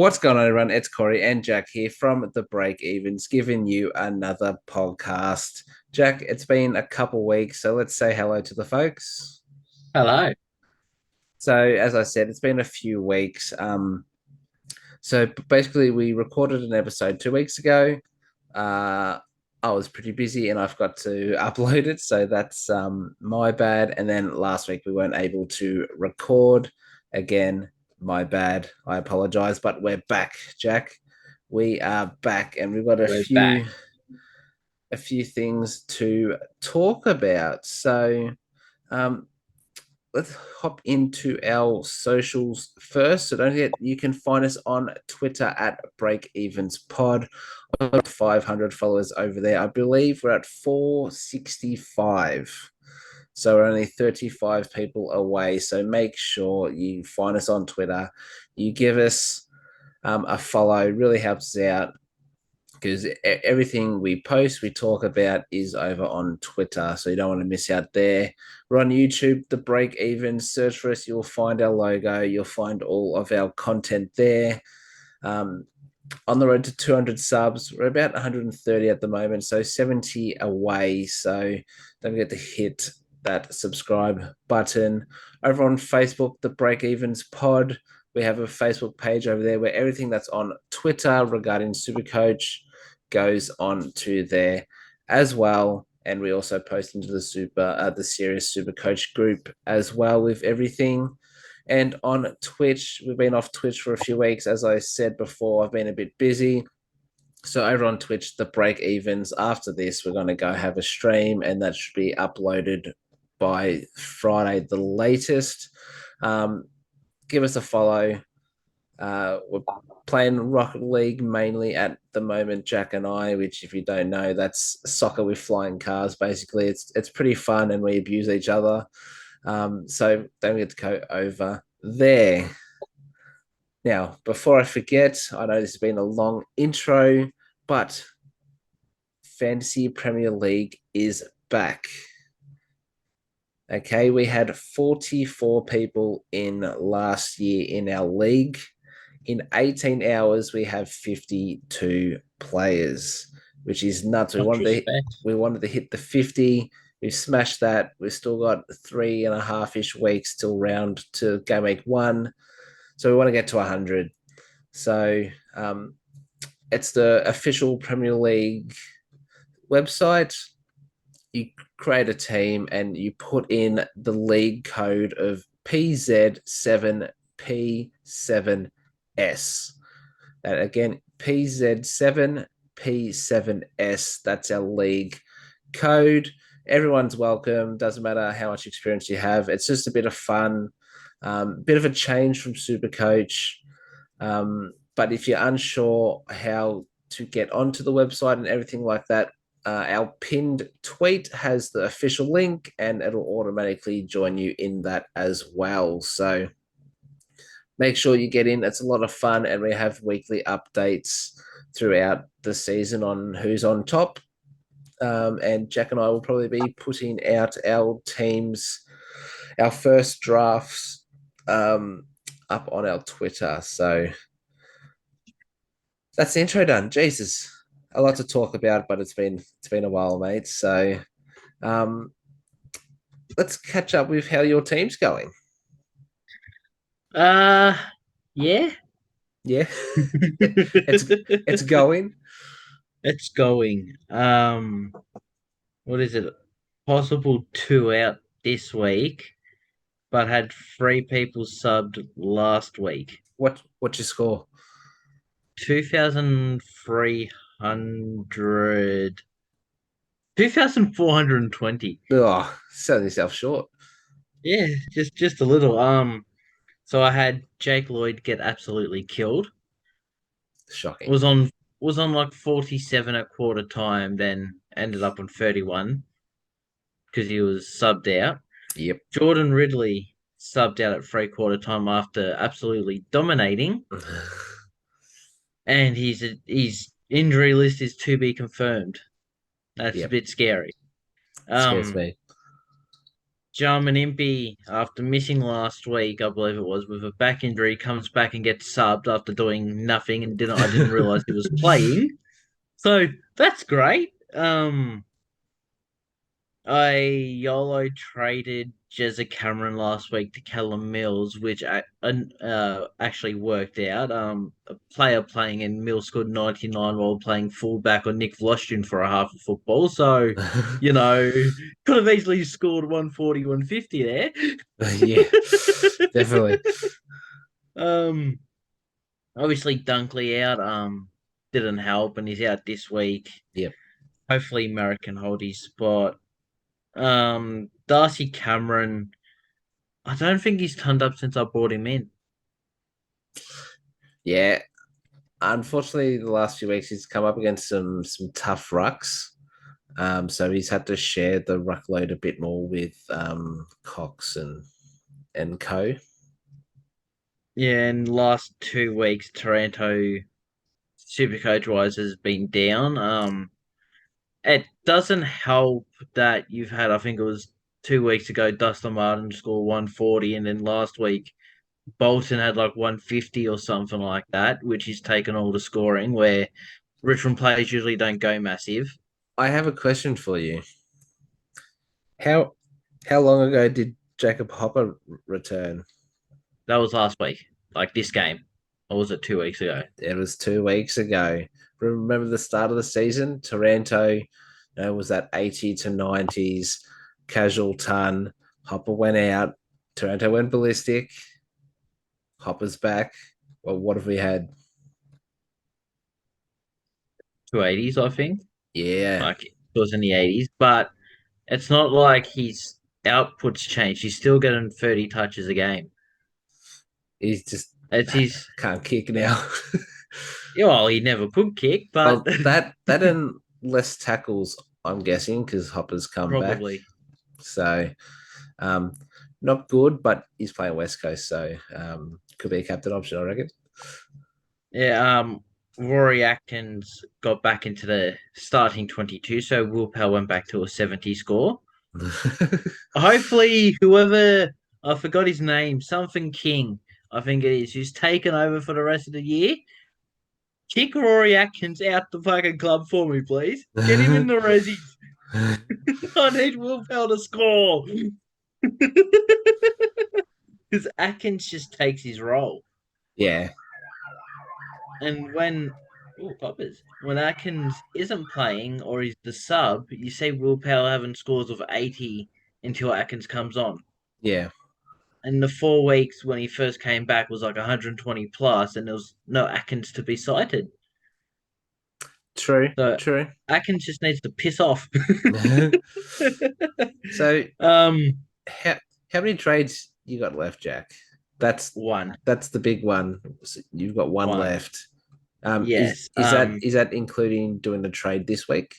What's going on, everyone? It's Corey and Jack here from the Breakevens, giving you another podcast. Jack, it's been a couple weeks, so let's say hello to the folks. Hello. So, as I said, it's been a few weeks. So basically, we recorded an episode 2 weeks ago. Uh, I was pretty busy and I forgot to upload it, so that's my bad. And then last week we weren't able to record again. My bad. I apologize, but we're back, Jack. We are back, and we've got We're back. a few things to talk about. So, um, let's hop into our socials first. So don't forget, you can find us on Twitter at BreakEvensPod. 500 followers over there. I believe we're at 465. So we're only 35 people away. So make sure you find us on Twitter. You give us a follow, really helps us out because everything we post, we talk about is over on Twitter. So you don't want to miss out there. We're on YouTube, The Break Even. Search for us. You'll find our logo. You'll find all of our content there. Um, on the road to 200 subs. We're about 130 at the moment, so 70 away. So don't forget to hit that subscribe button. Over on Facebook, the Break Evens Pod. We have a Facebook page over there where everything that's on Twitter regarding Supercoach goes on to there as well. And we also post into the Serious Super Coach group as well with everything. And on Twitch, we've been off Twitch for a few weeks. As I said before, I've been a bit busy. So over on Twitch, the Break Evens. After this, we're going to go have a stream, and that should be uploaded by Friday, the latest. Um, give us a follow. We're playing Rocket League mainly at the moment, Jack and I. Which, if you don't know, that's soccer with flying cars. Basically, it's pretty fun, and we abuse each other. So don't get to go over there. Now, before I forget, I know this has been a long intro, but Fantasy Premier League is back. Okay, we had 44 people in last year in our league. In 18 hours, we have 52 players, which is nuts. Much respect. We wanted to hit the 50. We've smashed that. We've still got 3.5-ish weeks till round to go make one. So we want to get to 100. So it's the official Premier League website. You create a team and you put in the league code of PZ7P7S. That again, PZ7P7S. That's our league code. Everyone's welcome. Doesn't matter how much experience you have. It's just a bit of fun, bit of a change from Super Coach. But if you're unsure how to get onto the website and everything like that, our pinned tweet has the official link and it'll automatically join you in that as well. So make sure you get in. It's a lot of fun, and we have weekly updates throughout the season on who's on top. And Jack and I will probably be putting out our teams, our first drafts up on our Twitter. So that's the intro done. Jesus, a lot to talk about, but it's been a while, mate. So um, let's catch up with how your team's going. Uh, yeah. Yeah, it's it's going. It's going. What is it? Possible two out this week, but had three people subbed last week. What's your score? 2,300. 2,420. Oh, selling yourself short. Yeah, just a little. So I had Jake Lloyd get absolutely killed. Shocking. Was on was on like 47 at quarter time, then ended up on 31 because he was subbed out. Yep. Jordan Ridley subbed out at three-quarter time after absolutely dominating, and his injury list is to be confirmed. That's a Yep. bit scary. Scares Um, me. Jarman Impey, after missing last week, I believe it was, with a back injury, comes back and gets subbed after doing nothing and didn't I didn't realize he was playing. So that's great. I YOLO traded Jezza Cameron last week to Callum Mills, which actually worked out. A player playing in Mills scored 99 while playing fullback on Nick Vloshtin for a half of football. So, you know, could have easily scored 140, 150 there. Yeah, definitely. um, Obviously Dunkley out. Didn't help, and he's out this week. Yep. Hopefully, Merrick can hold his spot. Darcy Cameron. I don't think he's turned up since I brought him in. Yeah. Unfortunately, the last few weeks he's come up against some tough rucks. So he's had to share the ruck load a bit more with Cox and Co. Yeah, in the last 2 weeks, Toronto Supercoach wise has been down. It doesn't help that you've had, I think it was 2 weeks ago, Dustin Martin scored 140, and then last week Bolton had like 150 or something like that, which is taken all the scoring. Where Richmond players usually don't go massive. I have a question for you. How how long ago did Jacob Hopper return? That was last week, like this game, or was it 2 weeks ago? It was 2 weeks ago. Remember the start of the season? Taranto, was that 80 to 90s, casual ton. Hopper went out. Taranto went ballistic. Hopper's back. Well, what have we had? 280s, I think. Yeah, Like it was in the 80s, but it's not like his output's changed. He's still getting 30 touches a game. he's just It's his. can't kick now. Yeah, well, he never could kick, but Well, that and less tackles, I'm guessing, because Hopper's come back. probably. So, um, not good, but he's playing West Coast, so could be a captain option, I reckon. Yeah, Rory Atkins got back into the starting 22, so Will Powell went back to a 70 score. Hopefully, whoever, I forgot his name, something King, I think it is, who's taken over for the rest of the year. Kick Rory Atkins out the fucking club for me, please. Get him in the resis. I need Will Powell to score. Because Atkins just takes his role. Yeah, And when Atkins isn't playing or he's the sub, you see Will Powell having scores of 80 until Atkins comes on. yeah, And the 4 weeks when he first came back was like 120 plus, and there was no Atkins to be cited. true, So true. Atkins just needs to piss off. So, um, how how many trades you got left, Jack? That's one, that's the big one. So you've got one one, left. Is yes. is that is that including doing the trade this week?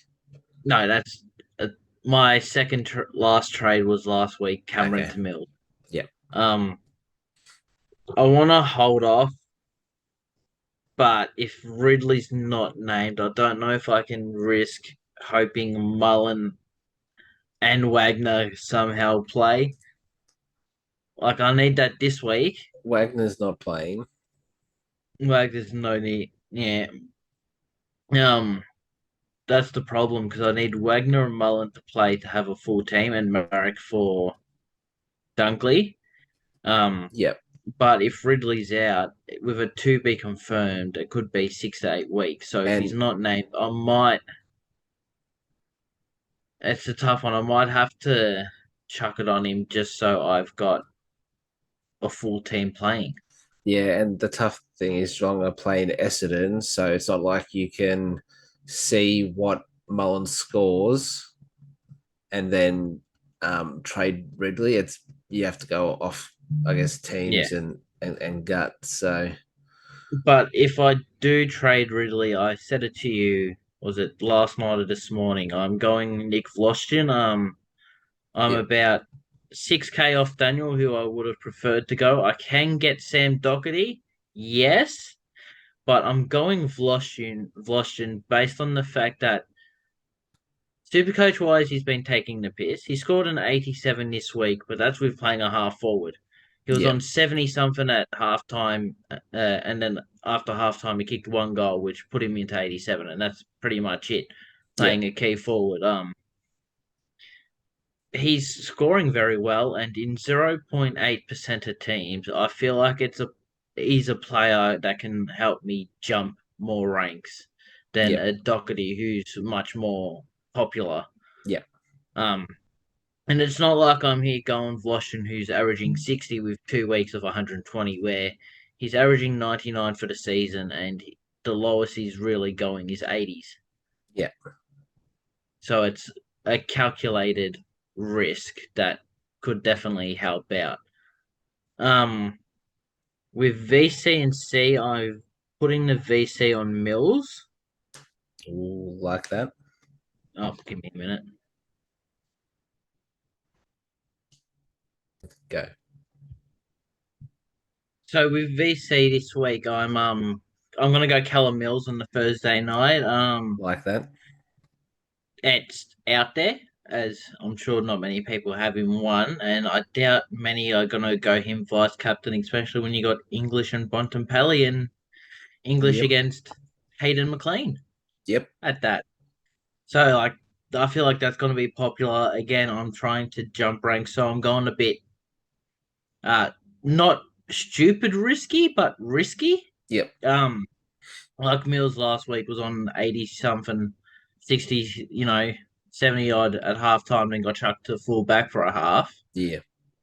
No, that's my second last trade was last week, Cameron Okay. to Mills. Yeah. Um, I want to hold off, but if Ridley's not named, I don't know if I can risk hoping Mullen and Wagner somehow play. Like I need that this week. Wagner's not playing. Wagner's no need. Yeah. Um, that's the problem because I need Wagner and Mullen to play to have a full team and Marek for Dunkley. Um, Yep. but if Ridley's out with a to be confirmed, it could be 6 to 8 weeks. So if he's And not named, I might. It's a tough one. I might have to chuck it on him just so I've got a full team playing. yeah, and the tough thing is Geelong are playing Essendon, so it's not like you can see what Mullen scores and then trade Ridley. It's you have to go off, I guess, Yeah. teams and gut. So But if I do trade Ridley, I said it to you, was it last night or this morning? I'm going Nick Vlostian. I'm yep. about 6K off Daniel, who I would have preferred to go. I can get Sam Doherty, yes, but I'm going Vlostian based on the fact that Supercoach wise, he's been taking the piss. He scored an 87 this week, but that's with playing a half forward. He was Yeah, on 70 something at halftime, and then after halftime, he kicked one goal, which put him into 87, and that's pretty much it. yeah, Playing a key forward. He's scoring very well, and in 0.8% of teams, I feel like he's a player that can help me jump more ranks than yeah, a Doherty who's much more popular. yeah, Um, and it's not like I'm here going Washington who's averaging 60 with 2 weeks of 120, where he's averaging 99 for the season, and the lowest he's really going is 80s. yeah. So it's a calculated risk that could definitely help out. Um, with VC and C, I'm putting the VC on Mills. Ooh, like that. Oh, give me a minute. Go So with VC this week, I'm gonna go Callum Mills on the Thursday night. like that. It's out there, as I'm sure not many people have him won, and I doubt many are gonna go him vice captain, especially when you got English and Bontempelli and English Yep, against Hayden McLean yep, at that. So like I feel like that's going to be popular again. I'm trying to jump ranks, so I'm going a bit uh not stupid risky, but risky. yep, Um, like Mills last week was on 80 something, 60, 70 odd at halftime, then got chucked to full back for a half. yeah,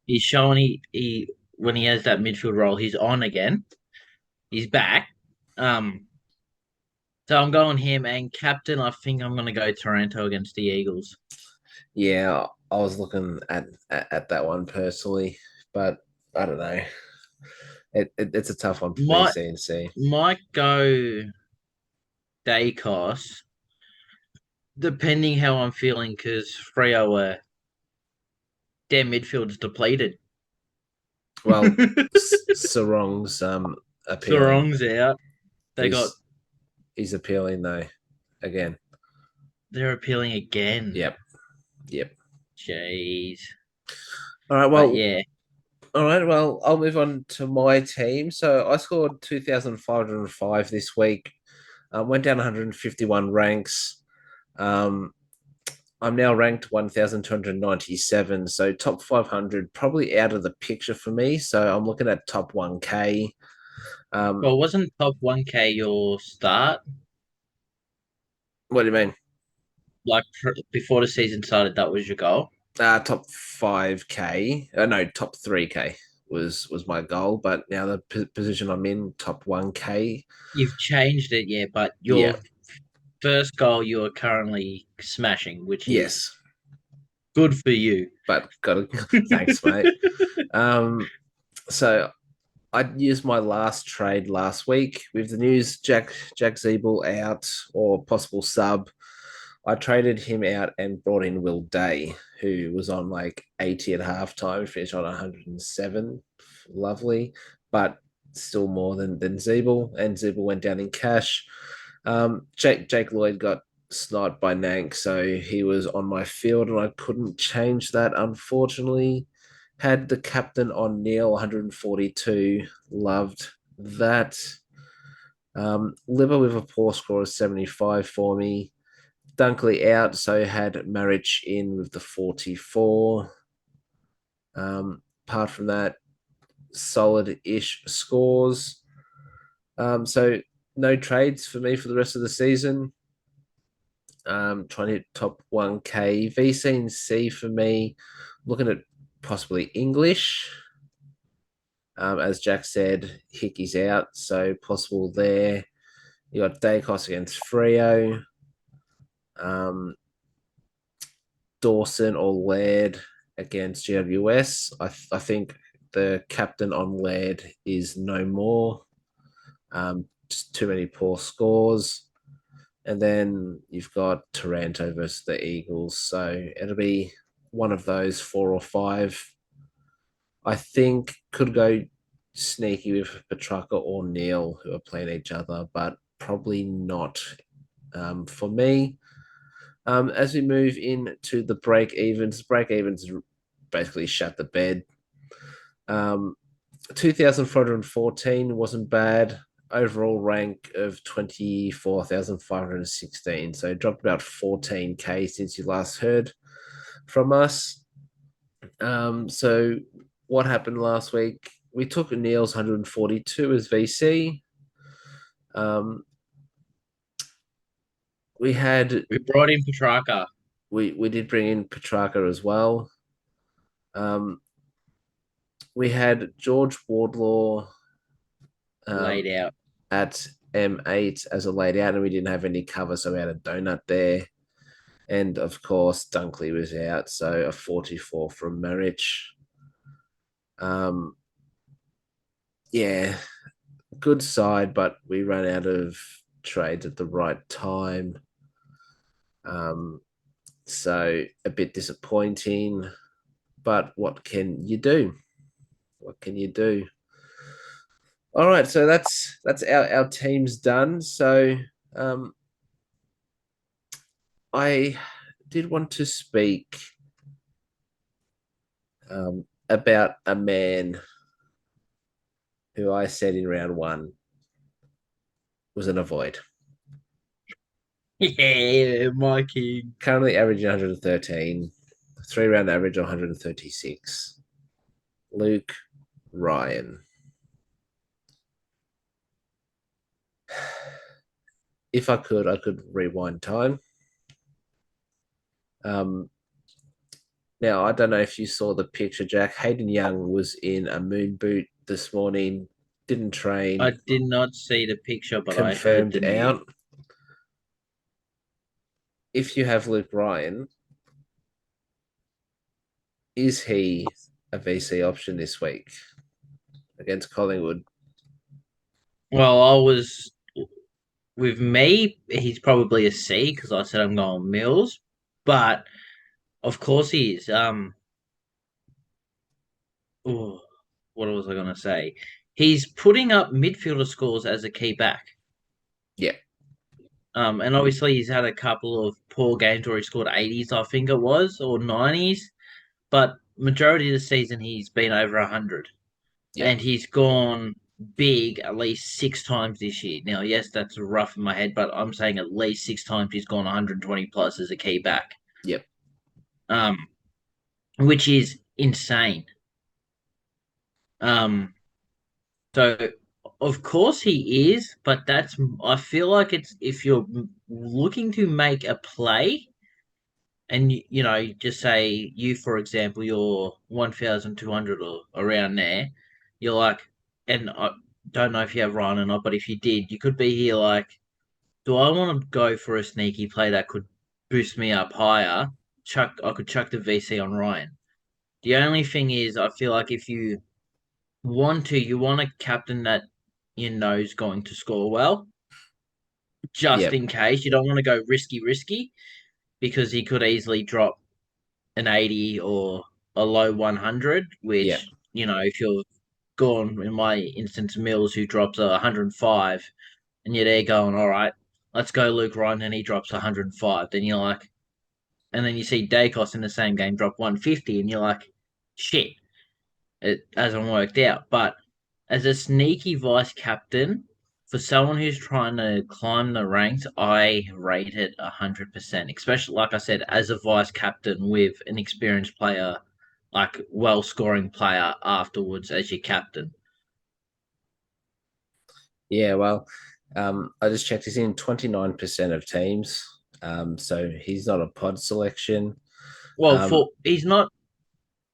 He's showing he when he has that midfield role, he's on again. He's back. Um, so I'm going him and captain. I think I'm going to go Toronto against the Eagles. yeah. I was looking at that one personally, but I don't know. It's a tough one for Might VC and C. might go Dacos, depending how I'm feeling, because Freo their midfield's depleted. Well, Sarong's appealing. Sarong's out. They got He's he's appealing though. Again. they're appealing again. Yep, yep. Jeez. All right. But Well, yeah. all right. Well, I'll move on to my team. So I scored 2,505 this week. Went down 151 ranks. Um, I'm now ranked 1,297. So top 500 probably out of the picture for me. So I'm looking at top 1K. Um, Well, wasn't top 1K your start? what do you mean? Like before the season started, that was your goal? Top 5K. No, top 3K was my goal. But now the position I'm in, top 1K. You've changed it, yeah, but Yeah. your first goal you are currently smashing, which is Yes. good for you. But gotta thanks, mate. Um, so I used my last trade last week with the news Jack Zeeble out or possible sub. I traded him out and brought in Will Day, who was on like 80 at halftime, finished on 107. Lovely, but still more than Zeeble. And Zeeble went down in cash. Jake Lloyd got sniped by Nank, so he was on my field, and I couldn't change that, unfortunately. Had the captain on Neil, 142. Loved that. Liver with a poor score of 75 for me. Dunkley out, so had Marriage in with the 44. Apart from that, solid-ish scores. So no trades for me for the rest of the season. Trying to hit top 1K. VC and C for me. Looking at possibly English. As Jack said, Hickey's out, so possible there. You got Dacos against Freo. Um, Dawson or Laird against GWS. I think the captain on Laird is no more. Just too many poor scores. And then you've got Taranto versus the Eagles. So it'll be one of those 4 or 5. I think could go sneaky with Petrarca or Neil, who are playing each other, but probably not for me. As we move into the break evens basically shut the bed. 2,414 wasn't bad. Overall rank of 24,516. So dropped about 14K since you last heard from us. So what happened last week? We took Neil's 142 as VC. Um, we had We brought in Petrarca we did bring in Petrarca as well. Um, we had George Wardlaw laid um, out. at M8 as a laid out, and we didn't have any cover, so we had a donut there. And of course, Dunkley was out, so a 44 from Marich. Um, yeah, good side, but we ran out of trades at the right time. Um, so a bit disappointing, but what can you do? What can you do? All right, so that's our team's done. So um, I did want to speak about a man who I said in round one was an avoid. Yeah, my king. Currently averaging 113, 3 round average of 136. Luke Ryan. If I could rewind time. Um, Now, I don't know if you saw the picture, Jack. Hayden Young was in a moon boot this morning, didn't I train, did not see the picture, but I heard the confirmed news. out. If you have Luke Ryan, is he a VC option this week against Collingwood? Well, I was with me. He's probably a C because I said I'm going Mills, but of course he is. Oh, what was I going to say? He's putting up midfielder scores as a key back. Yeah, And obviously he's had a couple of poor games where he scored 80s, I think it was, or 90s. But majority of the season he's been over 100, yeah, and he's gone big at least 6 times this year. Now, yes, that's rough in my head, but I'm saying at least 6 times he's gone 120 plus as a key back, yeah, um, which is insane. Um, so of course he is, but that's I feel like it's if you're looking to make a play and just say you for example you're 1200 or around there, you're like, and I don't know if you have Ryan or not, but if you did, you could be here like, do I want to go for a sneaky play that could boost me up higher? I could chuck the VC on Ryan. The only thing is I feel like if you want a captain that you know is going to score well, just yeah, in case. You don't want to go risky because he could easily drop an 80 or a low 100, yeah, which, if you're gone, in my instance, Mills, who drops a 105, and you're there going, all right, let's go Luke Ryan, and he drops 105, then you're like, and then you see Dacos in the same game drop 150, and you're like, shit, it hasn't worked out. But as a sneaky vice captain, for someone who's trying to climb the ranks, I rate it 100%. Especially, like I said, as a vice captain with an experienced player, like well scoring player afterwards as your captain. yeah. Well, I just checked. He's in 29% of teams, so he's not a pod selection. Well, Um, for he's not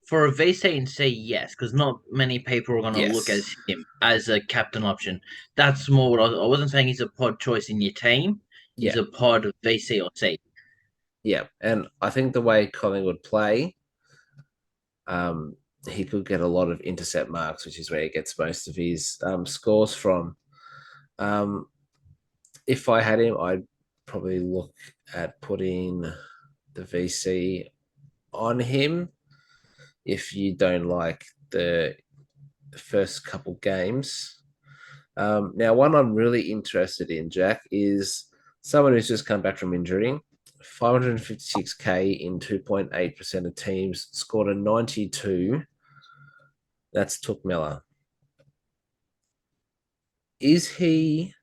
for a VC and C, yes, because not many people are going to look yes, as him as a captain option. That's more what I wasn't saying he's a pod choice in your team. He's yeah, a pod VC or C. yeah, and I think the way Collingwood play, um, he could get a lot of intercept marks, which is where he gets most of his scores from. Um, if I had him, I'd probably look at putting the VC on him if you don't like the first couple games. Now, one I'm really interested in, Jack, is someone who's just come back from injury. 556K in 2.8% of teams, scored a 92. That's Took Miller. Is he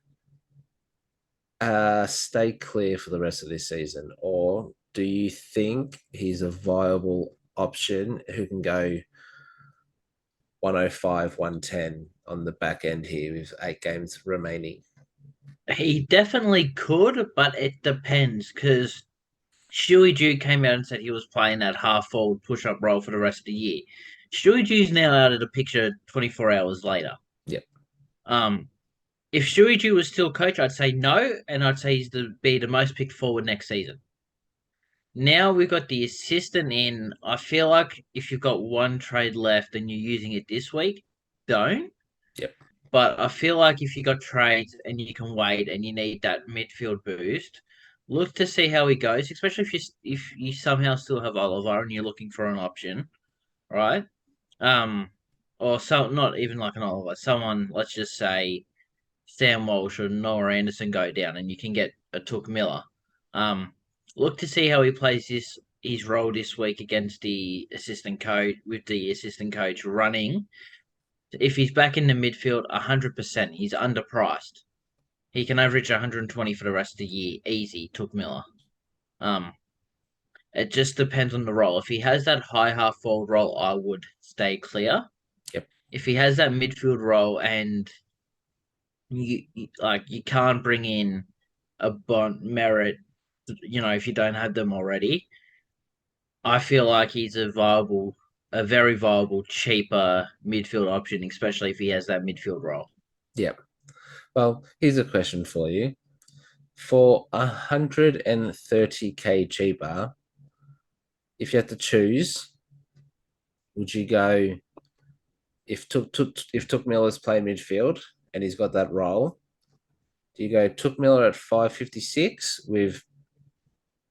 stay clear for the rest of this season, or do you think he's a viable option who can go 105, 110 on the back end here with 8 games remaining? He definitely could, but it depends because Stewie Jew came out and said he was playing that half forward push up role for the rest of the year. Stewie Jew's now out of the picture 24 hours later. Yep, Um, if Stewie Jew was still coach, I'd say no, and I'd say he's to be the most picked forward next season. Now we've got the assistant in. I feel like if you've got one trade left and you're using it this week, don't. yep, But I feel like if you got trades and you can wait and you need that midfield boost, look to see how he goes. Especially if you somehow still have Oliver and you're looking for an option, right? Um, or so not even like an Oliver, someone. Let's just say Sam Walsh or Noah Anderson go down, and you can get a Took Miller. Um, look to see how he plays his role this week against the assistant coach with the assistant coach running. If he's back in the midfield, 100%, he's underpriced. He can average 120 for the rest of the year, easy. Took Miller. Um, it just depends on the role. If he has that high half forward role, I would stay clear. yep, If he has that midfield role and you can't bring in a Bond merit, if you don't have them already, I feel like he's a very viable, cheaper midfield option, especially if he has that midfield role. yep. Well, here's a question for you. For 130K cheaper, if you had to choose, would you go if Took Miller's playing midfield and he's got that role? Do you go Took Miller at 556 with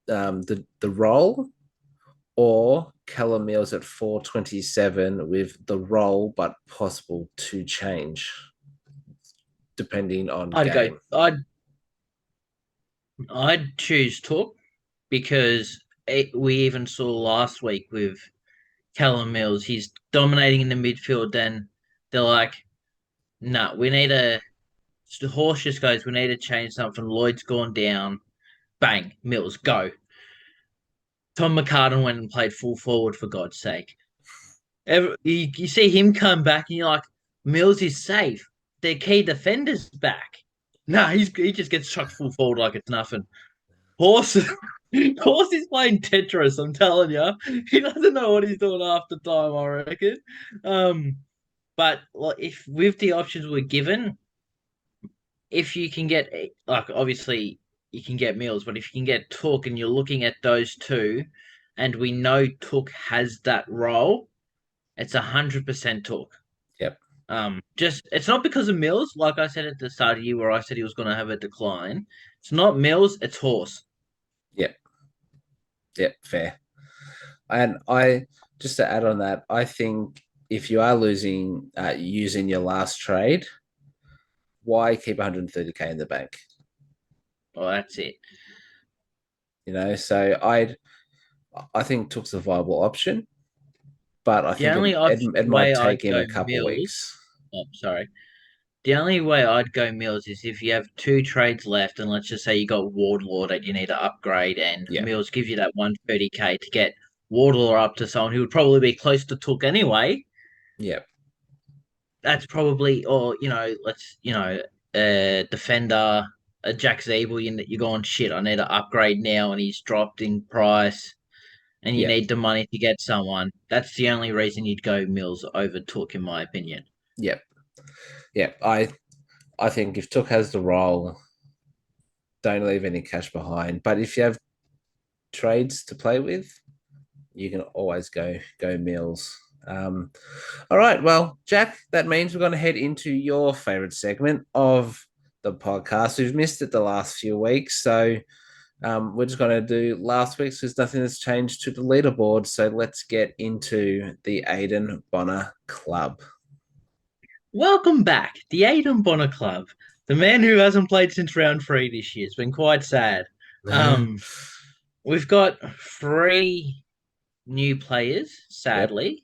the role, or Callum Mills at 427 with the role but possible to change depending on I'd go. game? I'd choose Took because we even saw last week with Callum Mills. He's dominating in the midfield. Then they're like, "No, we need a." The horse just goes. We need to change something. Lloyd's gone down. Bang, Mills go. Tom McCartan went and played full forward for God's sake. You see him come back and you're like, Mills is safe. Their key defender's back. No, he just gets chucked full forward like it's nothing. Horse, Horse is playing Tetris. I'm telling you, he doesn't know what he's doing half the time. I reckon. But like, if with the options we're given, if you can get like obviously you can get Mills, but if you can get Took and you're looking at those two, and we know Took has that role, it's 100% Took. Yep, Just it's not because of Mills, like I said at the start of the year where I said he was going to have a decline. It's not Mills, it's Horse. yep, yep, fair. And I just to add on that, I think if you are losing using your last trade, why keep 130K in the bank? Well, that's it. So I think Took's a viable option, but I The think it, only it, it might way take I'd him go a couple Mills. weeks. Oh, sorry. The only way I'd go Mills is if you have two trades left, and let's just say you got Wardlaw that you need to upgrade, and Yeah, Mills gives you that 130K to get Wardlaw up to someone who would probably be close to Took anyway. yeah, That's probably, or a defender, a Jack Zeeble, you're going shit. I need to upgrade now, and he's dropped in price, and you yeah, need the money to get someone. That's the only reason you'd go Mills over Took, in my opinion. yeah, yeah. I think if Took has the role, don't leave any cash behind. But if you have trades to play with, you can always go Mills. All right, well, Jack, that means we're going to head into your favorite segment of the podcast. We've missed it the last few weeks, so we're just going to do last week's because nothing has changed to the leaderboard. So let's get into the Aiden Bonner Club. Welcome back, the Aidan Bonner Club. The man who hasn't played since round 3 this year. It's been quite sad. Um, we've got three new players, Yep. sadly.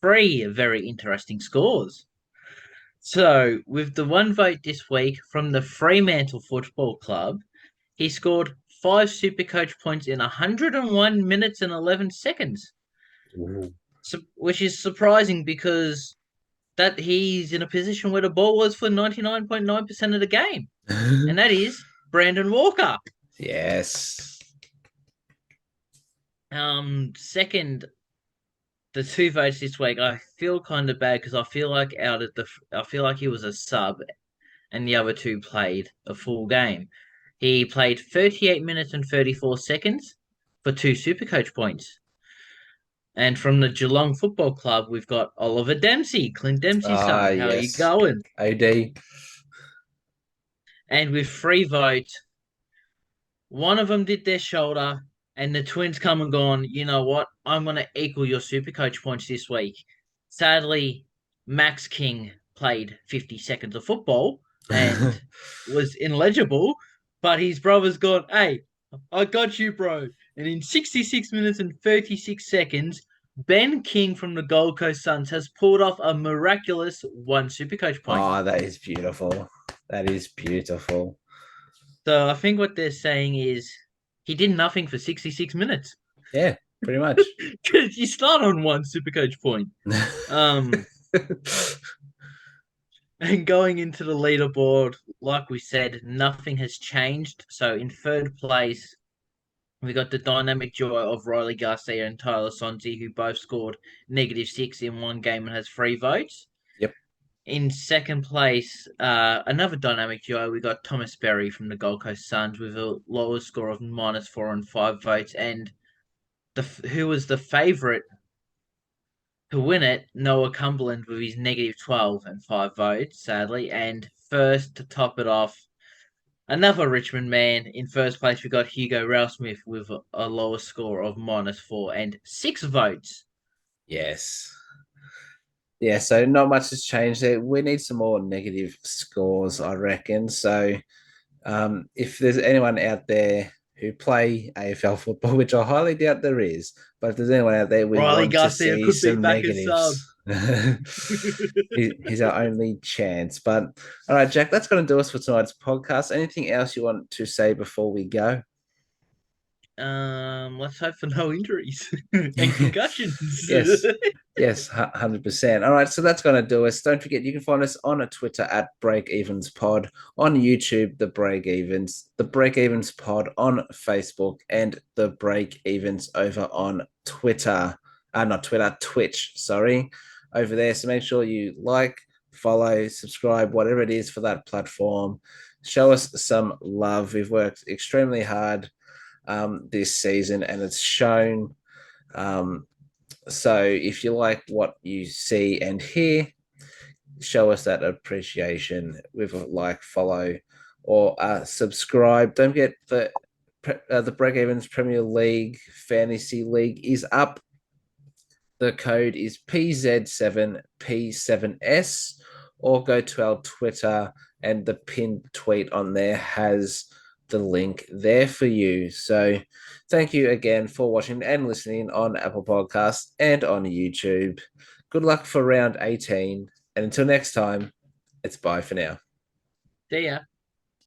Three very interesting scores. So, with the one vote this week from the Fremantle Football Club, he scored five Supercoach points in 101 minutes and 11 seconds, Ooh. which is surprising because that he's in a position where the ball was for 99.9% of the game, and that is Brandon Walker. Yes. Second, the two votes this week, I feel kind of bad because I feel like he was a sub and the other two played a full game. He played 38 minutes and 34 seconds for two Supercoach points. And from the Geelong Football Club, we've got Oliver Dempsey, Clint Dempsey's Ah, son. How are you yes. going? AD. And with three votes, one of them did their shoulder, and the Twins come and gone. You know what? I'm going to equal your Supercoach points this week. Sadly, Max King played 50 seconds of football and was illegible, but his brother's gone, hey, I got you, bro. And in 66 minutes and 36 seconds, Ben King from the Gold Coast Suns has pulled off a miraculous one Supercoach point. Oh, that is beautiful. That is beautiful. So I think what they're saying is he did nothing for 66 minutes. Yeah, pretty much. Because you start on one Supercoach point. Um, and going into the leaderboard, like we said, nothing has changed. So in third place, we got the dynamic duo of Riley Garcia and Tyler Sonzi, who both scored -6 in one game and has three votes. Yep. In second place, another dynamic duo, we got Thomas Berry from the Gold Coast Suns with a lower score of -4 and five votes. And who was the favourite to win it, Noah Cumberland with his -12 and five votes, sadly. And first to top it off, another Richmond man. In first place, we got Hugo Ralsmith with a lower score of -4 and six votes. Yes. Yeah, so not much has changed there. We need some more negative scores, I reckon. So if there's anyone out there who play AFL football, which I highly doubt there is, but if there's anyone out there, we Riley want to Garcia see could be some back as sub. negatives. He's our only chance. But all right, Jack, that's going to do us for tonight's podcast. Anything else you want to say before we go? Let's hope for no injuries and concussions. Yes. Yes, 100%. All right, so that's going to do us. Don't forget, you can find us on a Twitter at Breakevens Pod, on YouTube, The Breakevens Pod on Facebook, and The Breakevens over on Twitter. Not Twitter, Twitch, sorry, over there. So make sure you like, follow, subscribe, whatever it is for that platform. Show us some love. We've worked extremely hard this season, and it's shown. Um, so if you like what you see and hear, show us that appreciation with a like, follow, or subscribe. Don't forget the Breakevens Premier League Fantasy League is up. The code is PZ7P7S, or go to our Twitter, and the pinned tweet on there has the link there for you. So thank you again for watching and listening on Apple Podcasts and on YouTube. Good luck for round 18. And until next time, it's bye for now. See ya.